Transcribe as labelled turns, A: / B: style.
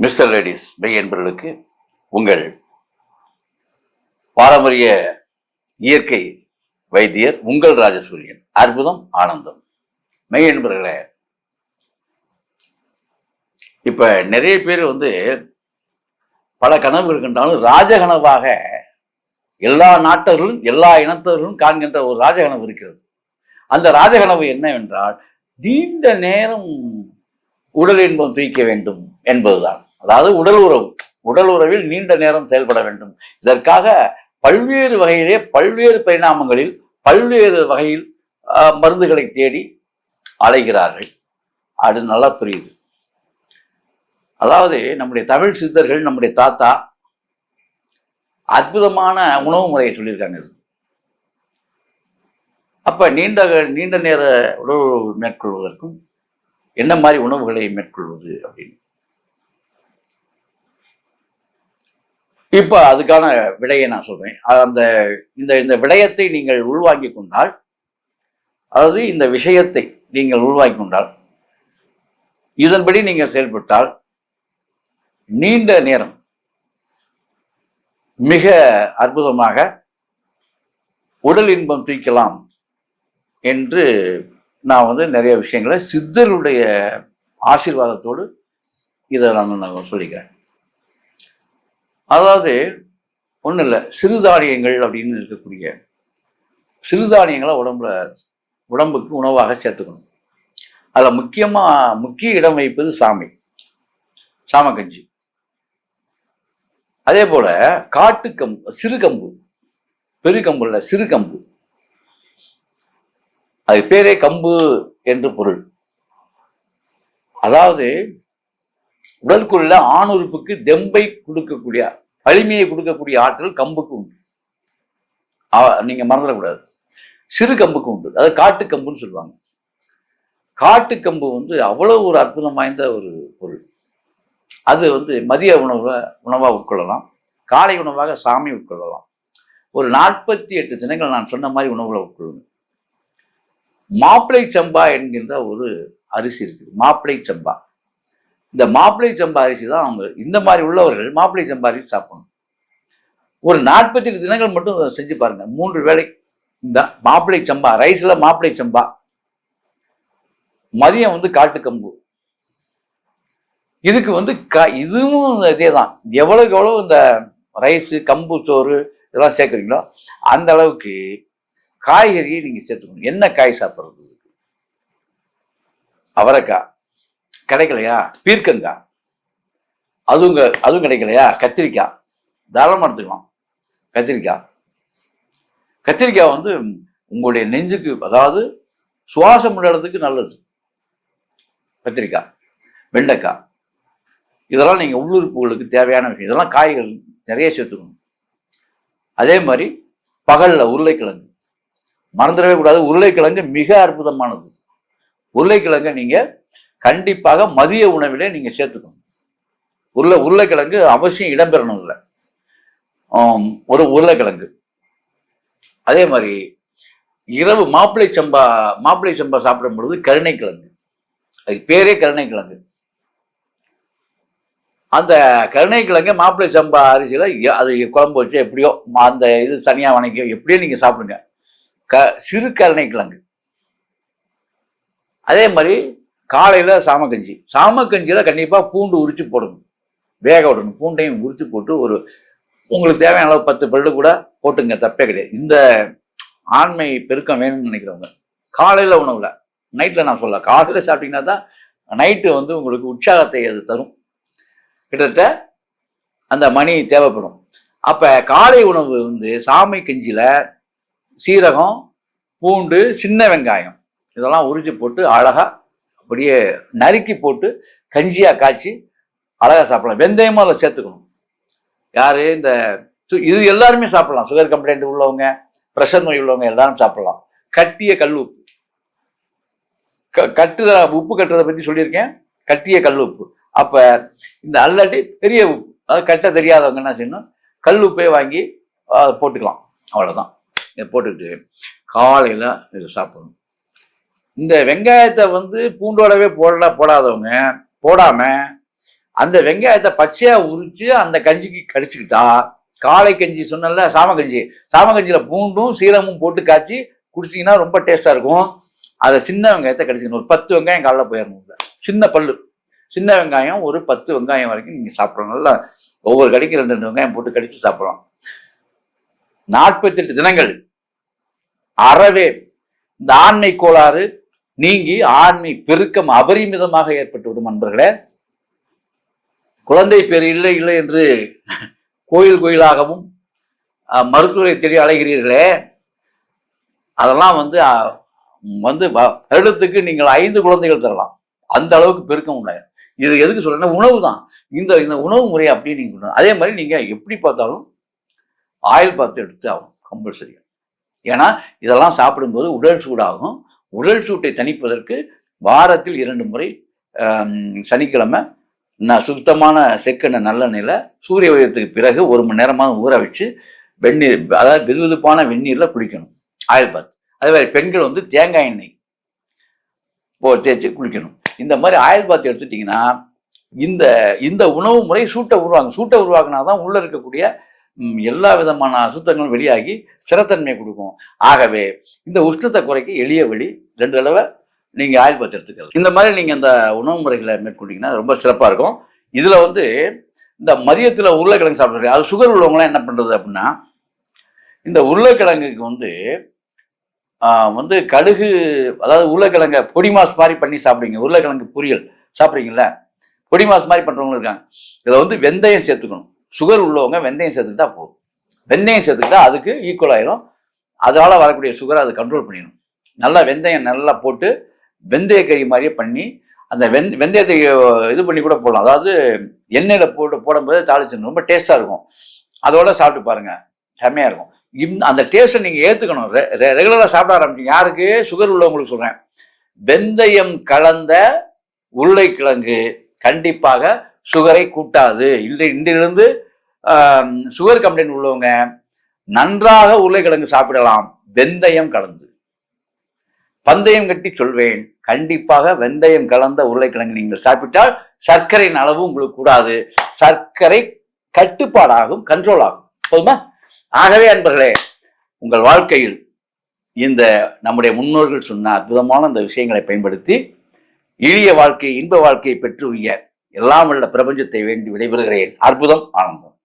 A: Mister ladies மெய் என்பவர்களுக்கு உங்கள் பாரம்பரிய இயற்கை வைத்தியர் உங்கள் ராஜசூரியன். அற்புதம் ஆனந்தம். மெய் என்பவர்களே, இப்ப நிறைய பேர் பல கனவு இருக்கின்றாலும் ராஜகனவாக எல்லா நாட்டவர்களும் எல்லா இனத்தவர்களும் காண்கின்ற ஒரு ராஜகனவு இருக்கிறது. அந்த ராஜகனவு என்னவென்றால் நீண்ட நேரம் உடல் இன்பம் தூய்க்க வேண்டும் என்பதுதான். அதாவது உடல் உறவில் நீண்ட நேரம் செயல்பட வேண்டும். இதற்காக பல்வேறு வகையிலே பல்வேறு பரிணாமங்களில் பல்வேறு வகையில் மருந்துகளை தேடி அலைகிறார்கள். அது நல்லா புரியுது. அதாவது நம்முடைய தமிழ் சித்தர்கள், நம்முடைய தாத்தா அற்புதமான உணவு முறையை சொல்லியிருக்காங்க. அப்ப நீண்ட நேர உணவு மேற்கொள்வதற்கும் என்ன மாதிரி உணவுகளை மேற்கொள்வது அப்படின்னு இப்ப அதுக்கான விடையை நான் சொல்றேன். அந்த இந்த விடயத்தை நீங்கள் உள்வாங்கி கொண்டால், அதாவது இந்த விஷயத்தை நீங்கள் உள்வாங்கி கொண்டால், இதன்படி நீங்கள் செயல்பட்டால் நீண்ட நேரம் மிக அற்புதமாக உடல் இன்பம் தூக்கலாம் என்று நான் நிறைய விஷயங்களை சித்தருடைய ஆசீர்வாதத்தோடு இதை நான் சொல்லிக்கிறேன். அதாவது ஒன்றும் இல்லை, சிறுதானியங்கள் அப்படின்னு இருக்கக்கூடிய சிறுதானியங்களை உடம்புக்கு உணவாக சேர்த்துக்கணும். அதில் முக்கிய இடம் வைப்பது சாமக்கஞ்சி. அதே போல காட்டுக்கம்பு, சிறுகம்பு, பெருகம்பு இல்லை, சிறுகம்பு, அது பேரே கம்பு என்று பொருள். அதாவது உடலுக்குள்ள ஆணுறுப்புக்கு தெம்பை கொடுக்கக்கூடிய, வலிமையை கொடுக்கக்கூடிய ஆற்றல் கம்புக்கு உண்டு. நீங்க மறந்துடக்கூடாது. சிறு கம்புக்கு உண்டு. அதாவது காட்டுக்கம்புன்னு சொல்லுவாங்க. காட்டுக்கம்பு அவ்வளவு ஒரு அற்புதம் வாய்ந்த ஒரு பொருள். அது மதிய உணவாக உட்கொள்ளலாம், காலை உணவாக சாமி உட்கொள்ளலாம். ஒரு 48 தினங்கள் நான் சொன்ன மாதிரி உணவுகளை உட்கொள்ளணும். மாப்பிளை சம்பா என்கின்ற ஒரு அரிசி இருக்குது. மாப்பிளை சம்பா. இந்த மாப்பிளை சம்பா அரிசி தான் இந்த மாதிரி உள்ளவர்கள் மாப்பிளை சம்பா அரிசி சாப்பிடணும். ஒரு 48 தினங்கள் மட்டும் செஞ்சு பாருங்க. 3 வேளை இந்த மாப்பிளை சம்பா ரைஸ்ல மாப்பிளை சம்பா, மதியம் காட்டுக்கம்பு. இதுக்கு இதுவும் இதே தான். எவ்வளவுக்கு எவ்வளவு இந்த ரைஸு, கம்பு சோறு இதெல்லாம் சேர்க்குறீங்களோ அந்த அளவுக்கு காய்கறியை நீங்க சேர்த்துக்கணும். என்ன காய் சாப்பிட்றது? அவரைக்காய் கிடைக்கலையா? பீர்க்கங்காய், அதுவும் கிடைக்கலையா? கத்திரிக்காய் தாராளமாக எடுத்துக்கலாம். கத்திரிக்காய் உங்களுடைய நெஞ்சுக்கு, அதாவது சுவாசம் இடத்துக்கு நல்லது. கத்திரிக்காய், வெண்டைக்காய், இதெல்லாம் நீங்க உள்ளுறுப்புகளுக்கு தேவையான விஷயம். இதெல்லாம் காய்கள் நிறைய சேர்த்துக்கணும். அதே மாதிரி பகல்ல உருளைக்கிழங்கு மறந்துடவே கூடாது. உருளைக்கிழங்கு மிக அற்புதமானது. உருளைக்கிழங்கு நீங்க கண்டிப்பாக மதிய உணவிலே நீங்க சேர்த்துக்கணும். உருளைக்கிழங்கு அவசியம் இடம்பெறணும். இல்லை ஒரு உருளைக்கிழங்கு. அதே மாதிரி இரவு மாப்பிளை சம்பா சாப்பிடும் பொழுது கருணைக்கிழங்கு, அது பேரே கருணைக்கிழங்கு. அந்த கருணைக்கிழங்கு மாப்பிளை சம்பா அரிசியில அது குழம்பு வச்சு எப்படியோ அந்த இது தனியா வணக்கி எப்படியோ நீங்க சாப்பிடுங்க. சிறு கருணைக்கிழங்கு. அதே மாதிரி காலையில சாமக்கஞ்சியில கண்டிப்பா பூண்டு உரிச்சு போடணும், வேக விடணும். பூண்டையும் உரிச்சு போட்டு உங்களுக்கு தேவையான அளவு 10 பல்லு கூட போட்டுங்க, தப்பே கிடையாது. இந்த ஆண்மை பெருக்கம் வேணும்னு நினைக்கிறவங்க காலையில உணவுல, நைட்ல நான் சொல்ல, காலையில சாப்பிட்டீங்கன்னா தான் நைட்டு உங்களுக்கு உற்சாகத்தை அது தரும். கிட்டத்தட்ட அந்த மணி தேவைப்படும். அப்ப காலை உணவு சாமை கஞ்சியில சீரகம், பூண்டு, சின்ன வெங்காயம் இதெல்லாம் உரிச்சு போட்டு அழகா அப்படியே நறுக்கி போட்டு கஞ்சியா காய்ச்சி அழகா சாப்பிடலாம். வெந்தயமும் அதில் சேர்த்துக்கணும். யாரு இது எல்லாருமே சாப்பிடலாம். சுகர் கம்ப்ளைண்ட் உள்ளவங்க, பிரஷர் நோய் உள்ளவங்க எல்லாரும் சாப்பிடலாம். கட்டிய கல் உப்பு, உப்பு கட்டுறதை பத்தி சொல்லியிருக்கேன். கட்டிய கல் உப்பு. அப்ப இந்த அல்லாட்டி பெரிய உப்பு, அதாவது கட்ட தெரியாதவங்க என்ன செய்யணும், கல் உப்பே வாங்கி போட்டுக்கலாம். அவ்வளவுதான். இதை போட்டுக்கிட்டு காலையில இதை சாப்பிடணும். இந்த வெங்காயத்தை பூண்டோடவே போடாதவங்க போடாம அந்த வெங்காயத்தை பச்சையா உரிச்சு அந்த கஞ்சிக்கு கடிச்சுக்கிட்டா, காலை கஞ்சி சொன்னல சாமக்கஞ்சி, சாமக்கஞ்சியில பூண்டும் சீரகமும் போட்டு காய்ச்சி குடிச்சிங்கன்னா ரொம்ப டேஸ்டா இருக்கும். அதை சின்ன வெங்காயத்தை கடிச்சிக்கணும். ஒரு 10 வெங்காயம் காலைல போயிடணும். சின்ன பல்லு சின்ன வெங்காயம் ஒரு 10 வெங்காயம் வரைக்கும் நீங்க சாப்பிடணும். நல்லா ஒவ்வொரு கடிக்கு 2 வெங்காயம் போட்டு கடிச்சு சாப்பிடலாம். 48 தினங்கள் அறவே இந்த ஆண்மை கோளாறு நீங்கி ஆண்மை பெருக்கம் அபரிமிதமாக ஏற்பட்டுவிடும். நண்பர்களே, குழந்தை பேர் இல்லை இல்லை என்று கோயில் கோயிலாகவும் மருத்துவரை தேடி அலைகிறீர்களே, அதெல்லாம் வருடத்துக்கு நீங்கள் 5 குழந்தைகள் தரலாம். அந்த அளவுக்கு பெருக்கம் உண்டாங்க. இது எதுக்கு சொல்றேன்னா, உணவு தான். இந்த உணவு முறை அப்படின்னு நீங்க அதே மாதிரி நீங்க எப்படி பார்த்தாலும் ஆயில் பாத்து எடுத்து ஆகும் கம்பல்சரி. ஏன்னா இதெல்லாம் சாப்பிடும்போது உடல் சூடாகும். உடல் சூட்டை தணிப்பதற்கு வாரத்தில் 2 முறை சனிக்கிழமை சுத்தமான செக்கெண்ணெய் நல்லெண்ணெயில சூரிய உதயத்துக்கு பிறகு 1 மணி நேரமாக ஊற வச்சு வெந்நீர், அதாவது வெதுவெதுப்பான வெந்நீர்ல குளிக்கணும். Oil bath. அதே மாதிரி பெண்கள் தேங்காய் எண்ணெய் தேய்ச்சி குளிக்கணும். இந்த மாதிரி ஆயில் பாத் எடுத்துட்டீங்கன்னா இந்த உணவு முறை சூட்டை உருவாகும். சூட்டை உருவாக்குனாதான் உள்ள இருக்கக்கூடிய எல்லா விதமான அசுத்தங்களும் வெளியாகி ஸ்திரத்தன்மையை கொடுக்கும். ஆகவே இந்த உஷ்ணத்தை குறைக்க எளிய வழி 2 தடவை நீங்க ஆயில் பாத் எடுத்துக்கிறது. இந்த மாதிரி நீங்க இந்த உணவு முறைகளை மேற்கொண்டீங்கன்னா ரொம்ப சிறப்பா இருக்கும். இதுல இந்த மதியத்துல உருளைக்கிழங்கு சாப்பிடுறது, அது சுகர் உள்ளவங்களாம் என்ன பண்றது அப்படின்னா, இந்த உருளைக்கிழங்குக்கு கடுகு, அதாவது உருளைக்கிழங்க பொடி மாஸ் மாதிரி பண்ணி சாப்பிடுங்க. உருளைக்கிழங்கு பொரியல் சாப்பிட்றீங்கல்ல, பொடி மாஸ் மாதிரி பண்றவங்க இருக்காங்க. இதில் வெந்தயம் சேர்த்துக்கணும். சுகர் உள்ளவங்க வெந்தயம் சேர்த்துக்கிட்டா போதும். வெந்தயம் சேர்த்துக்கிட்டா அதுக்கு ஈக்குவல் ஆயிரும். அதனால வரக்கூடிய சுகரை அது கண்ட்ரோல் பண்ணிடும். நல்லா வெந்தயம் நல்லா போட்டு வெந்தய கறி மாதிரியே பண்ணி அந்த வெந்தயத்தை இது பண்ணி கூட போடலாம். அதாவது எண்ணெயில போடும்போது தாளிச்சிடணும். ரொம்ப டேஸ்டா இருக்கும். அதோட சாப்பிட்டு பாருங்க, செம்மையா இருக்கும். அந்த டேஸ்ட்டை நீங்க ஏத்துக்கணும். ரெகுலரா சாப்பிட ஆரம்பிச்சீங்க. யாருக்கு? சுகர் உள்ளவங்களுக்கு சொல்றேன். வெந்தயம் கலந்த உருளைக்கிழங்கு கண்டிப்பாக சுகரை கூட்டாது. இன்றிலிருந்து சுகர் கம்ப்ளைண்ட் உள்ளவங்க நன்றாக உருளைக்கிழங்கு சாப்பிடலாம், வெந்தயம் கலந்து. பந்தயம் கட்டி சொல்வேன், கண்டிப்பாக வெந்தயம் கலந்த உருளைக்கிழங்கு நீங்கள் சாப்பிட்டால் சர்க்கரையின் அளவு உங்களுக்கு கூடாது. சர்க்கரை கட்டுப்பாடாகும், கண்ட்ரோல் ஆகும். போதுமா? ஆகவே அன்பர்களே, உங்கள் வாழ்க்கையில் இந்த நம்முடைய முன்னோர்கள் சொன்ன அற்புதமான இந்த விஷயங்களை பயன்படுத்தி எளிய வாழ்க்கை, இன்ப வாழ்க்கையை பெற்று எல்லாம் உள்ள பிரபஞ்சத்தை வேண்டி விடைபெறுகிறேன். அற்புதம், ஆனந்தம்.